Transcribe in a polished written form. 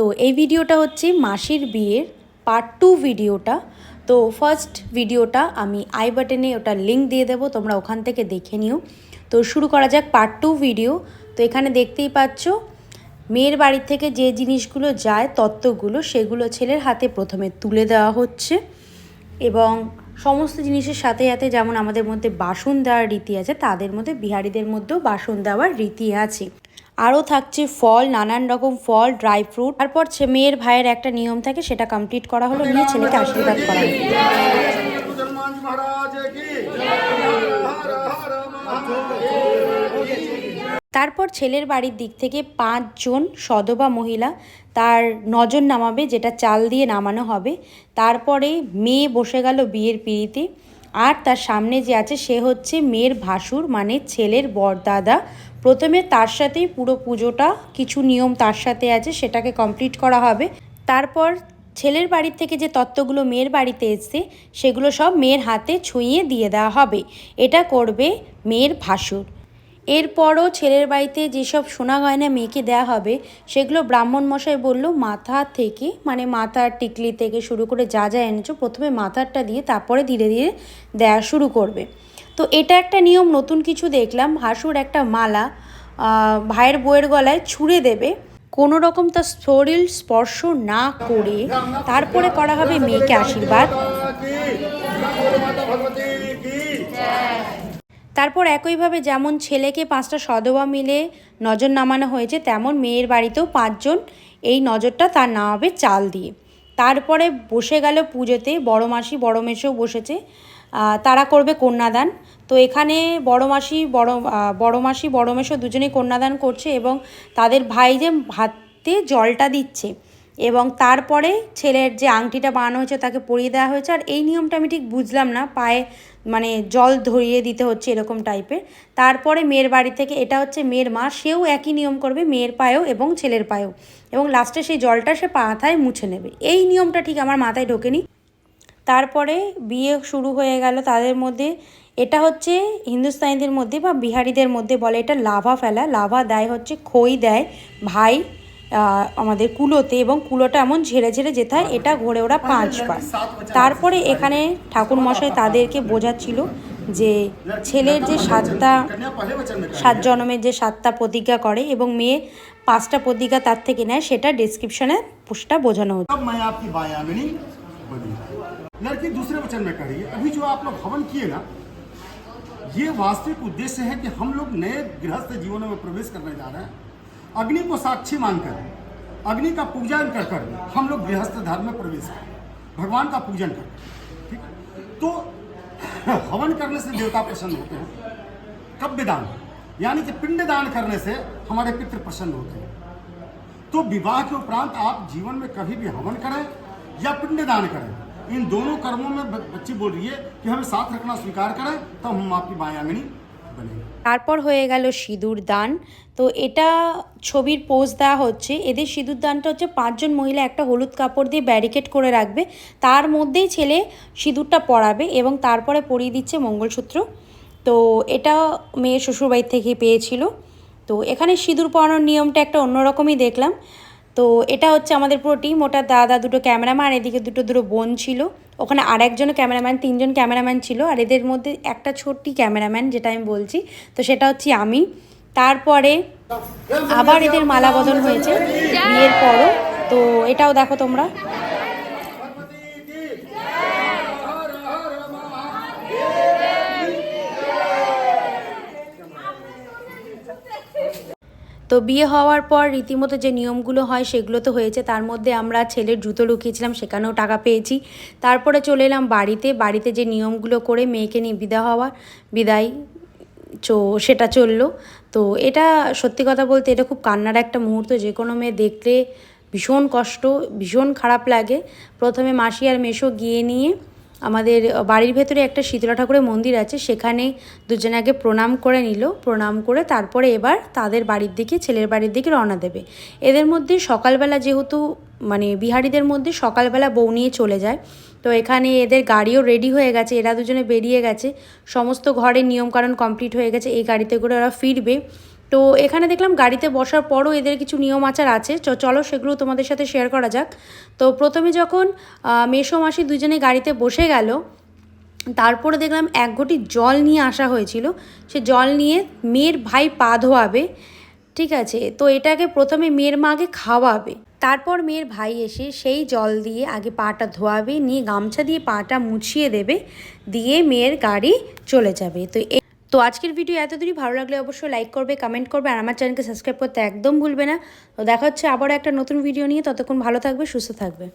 তো এই ভিডিওটা হচ্ছে মাসির বিয়ের পার্ট 2 ভিডিওটা। তো ফার্স্ট ভিডিওটা আমি আই বাটনে ওটা লিঙ্ক দিয়ে দেবো, তোমরা ওখান থেকে দেখে নিও। তো শুরু করা যাক পার্ট 2 ভিডিও। তো এখানে দেখতেই পাচ্ছ মেয়ের বাড়ি থেকে যে জিনিসগুলো যায় তত্ত্বগুলো, সেগুলো ছেলের হাতে প্রথমে তুলে দেওয়া হচ্ছে এবং সমস্ত জিনিসের সাথে সাথে যেমন আমাদের মধ্যে বাসন দেওয়ার রীতি আছে, তাদের মধ্যে বিহারিদের মধ্যেও বাসন দেওয়ার রীতি আছে। আরও থাকছে ফল, নানান রকম ফল, ড্রাই ফ্রুট। তারপর মেয়ের ভাইয়ের একটা নিয়ম থাকে, সেটা কমপ্লিট করা হলো, নিয়ে ছেলেকে আশীর্বাদ করা হলো। তারপর ছেলের বাড়ির দিক থেকে 5 জন সধবা মহিলা তার নজর নামাবে, যেটা চাল দিয়ে নামানো হবে। তারপরে মেয়ে বসে গেল বিয়ের পিঁড়িতে, আর তার সামনে যে আছে সে হচ্ছে মেয়ের ভাসুর, মানে ছেলের বরদাদা। প্রথমে তার সাথেই পুরো পুজোটা, কিছু নিয়ম তার সাথে আছে, সেটাকে কমপ্লিট করা হবে। তারপর ছেলের বাড়ির থেকে যে তত্ত্বগুলো মেয়ের বাড়িতে এসছে সেগুলো সব মেয়ের হাতে ছুঁয়ে দিয়ে দেওয়া হবে। এটা করবে মেয়ের ভাসুর। এরপরও ছেলের বাড়িতে যেসব সোনা গয়না মেয়েকে দেওয়া হবে সেগুলো ব্রাহ্মণ মশাই বলল মাথা থেকে, মানে মাথার টিকলি থেকে শুরু করে যা যা এনেছো প্রথমে মাথারটা দিয়ে তারপরে ধীরে ধীরে দেওয়া শুরু করবে। তো এটা একটা নিয়ম, নতুন কিছু দেখলাম। ভাসুর একটা মালা ভাইয়ের বউয়ের গলায় ছুঁড়ে দেবে, কোনো রকম তার শরীর স্পর্শ না করে। তারপরে করা হবে মেয়েকে আশীর্বাদ। তারপর একইভাবে যেমন ছেলেকে 5টা সধবা মিলে নজর নামানো হয়েছে, তেমন মেয়ের বাড়িতেও 5 জন এই নজরটা তার নামাবে চাল দিয়ে। তারপরে বসে গেল পুজোতে, বড় মাসি বড় মেসোও বসেছে, তারা করবে কন্যাদান। তো এখানে বড় মাসি বড় মেসো দুজনেই কন্যাদান করছে এবং তাদের ভাই যে হাতে জলটা দিচ্ছে এবং তারপরে ছেলের যে আংটিটা বানানো হয়েছে তাকে পরিয়ে দেওয়া হয়েছে। আর এই নিয়মটা আমি ঠিক বুঝলাম না, পায়ে মানে জল ধরিয়ে দিতে হচ্ছে এরকম টাইপের। তারপরে মেয়ের বাড়ি থেকে, এটা হচ্ছে মেয়ের মা, সেও একই নিয়ম করবে মেয়ের পায়েও এবং ছেলের পায়েও, এবং লাস্টে সেই জলটা সে মাথায় মুছে নেবে। এই নিয়মটা ঠিক আমার মাথায় ঢোকেনি। তারপরে বিয়ে শুরু হয়ে গেল তাদের মধ্যে। এটা হচ্ছে হিন্দুস্তানিদের মধ্যে বা বিহারিদের মধ্যে বলে এটা লাভা ফেলা। লাভা দেয় হচ্ছে খই দেয় ভাই আমাদের কুলোতে, এবং কুলোটা এমন ঝেড়ে ঝেড়ে যেতে হয়, এটা ঘোরে ওরা 5 বার। তারপরে এখানে ঠাকুরমশাই তাদেরকে বোঝাচ্ছিল যে ছেলের যে 7 জন্মের যে 7টা প্রতিজ্ঞা করে এবং মেয়ে 5টা প্রতিজ্ঞা তার থেকে নেয়, সেটা ডিসক্রিপশনে পোস্টটা বোঝানো হচ্ছে। लड़की दूसरे वचन में करी। अभी जो आप लोग हवन किए ना, ये वास्तविक उद्देश्य है कि हम लोग नए गृहस्थ जीवनों में प्रवेश करने जा रहे हैं। अग्नि को साक्षी मानकर, अग्नि का पूजन कर कर हम लोग गृहस्थ धर्म में प्रवेश करें, भगवान का पूजन कर। ठीक, तो हवन करने से देवता प्रसन्न होते हैं। कब्यदान यानी कि पिंड दान करने से हमारे पितृ प्रसन्न होते हैं। तो विवाह के उपरांत आप जीवन में कभी भी हवन करें या पिंड दान करें, इन दोनों कर्मों में बच्ची बोल रही है कि हमें साथ रखना स्वीकार करें, तब हम आपकी बायांगनी बनेंगे। তারপর হয়ে গেল সিঁদুর দান। তো এটা ছবির পোজ দেওয়া হচ্ছে। এদের সিঁদুর দানটা হচ্ছে 5 জন মহিলা একটা হলুদ কাপড় দিয়ে ব্যারিকেড করে রাখবে, তার মধ্যেই ছেলে সিঁদুরটা পরাবে এবং তারপরে পরিয়ে দিচ্ছে মঙ্গলসূত্র। তো এটা মেয়ের শ্বশুরবাড়ি থেকে পেয়েছিল। তো এখানে সিঁদুর পরানোর নিয়মটা একটা অন্যরকমই দেখলাম। তো এটা হচ্ছে আমাদের পুরো টিম, ওটা দাদা, 2টো ক্যামেরাম্যান, এদিকে দুটো বোন ছিল, ওখানে আরেকজন ক্যামেরাম্যান, 3 জন ক্যামেরাম্যান ছিল, আর এদের মধ্যে একটা ছোট্টি ক্যামেরাম্যান যেটা আমি বলছি, তো সেটা হচ্ছে আমি। তারপরে আবার এদের মালা বদল হয়েছে বিয়ের পরও, তো এটাও দেখো তোমরা। তো বিয়ে হওয়ার পর রীতিমতো যে নিয়মগুলো হয় সেগুলো তো হয়েছে, তার মধ্যে আমরা ছেলের জুতো লুকিয়েছিলাম, সেখানেও টাকা পেয়েছি। তারপরে চলে এলাম বাড়িতে যে নিয়মগুলো করে মেয়েকে নিয়ে বিদায় সেটা চললো। তো এটা সত্যি কথা বলতে এটা খুব কান্নার একটা মুহূর্ত, যে কোনো মেয়ে দেখলে ভীষণ কষ্ট, ভীষণ খারাপ লাগে। প্রথমে মাসি আর মেসো গিয়ে নিয়ে আমাদের বাড়ির ভেতরে একটা শীতলা ঠাকুরের মন্দির আছে, সেখানে দুজনে আগে প্রণাম করে নিল। প্রণাম করে তারপরে এবার তাদের বাড়ির দিকে, ছেলের বাড়ির দিকে রওনা দেবে। এদের মধ্যে সকালবেলা, যেহেতু মানে বিহারিদের মধ্যে সকালবেলা বউ নিয়ে চলে যায়, তো এখানে এদের গাড়িও রেডি হয়ে গেছে, এরা দুজনে বেরিয়ে গেছে, সমস্ত ঘরের নিয়মকানুন কমপ্লিট হয়ে গেছে, এই গাড়িতে করে ওরা ফিরবে। তো এখানে দেখলাম গাড়িতে বসার পরও এদের কিছু নিয়ম আচার আছে, চলো সেগুলো তোমাদের সাথে শেয়ার করা যাক। তো প্রথমে যখন মেসো মাসি দুজনে গাড়িতে বসে গেল, তারপরে দেখলাম এক ঘটি জল নিয়ে আসা হয়েছিল। সে জল নিয়ে মেয়ের ভাই পা ধোয়াবে, ঠিক আছে। তো এটাকে প্রথমে মেয়ের মা আগে খাওয়াবে, তারপর মেয়ের ভাই এসে সেই জল দিয়ে আগে পাটা ধোয়াবে, নিয়ে গামছা দিয়ে পাটা মুছিয়ে দেবে, দিয়ে মেয়ের গাড়ি চলে যাবে। তো আজকের ভিডিও এত দূরই। ভালো লাগলে অবশ্যই লাইক করবে, কমেন্ট করবে, আর আমার চ্যানেলকে সাবস্ক্রাইব করতে একদম ভুলবে না। তো দেখা হচ্ছে আবার একটা নতুন ভিডিও নিয়ে। ততক্ষণ ভালো থাকবে, সুস্থ থাকবে।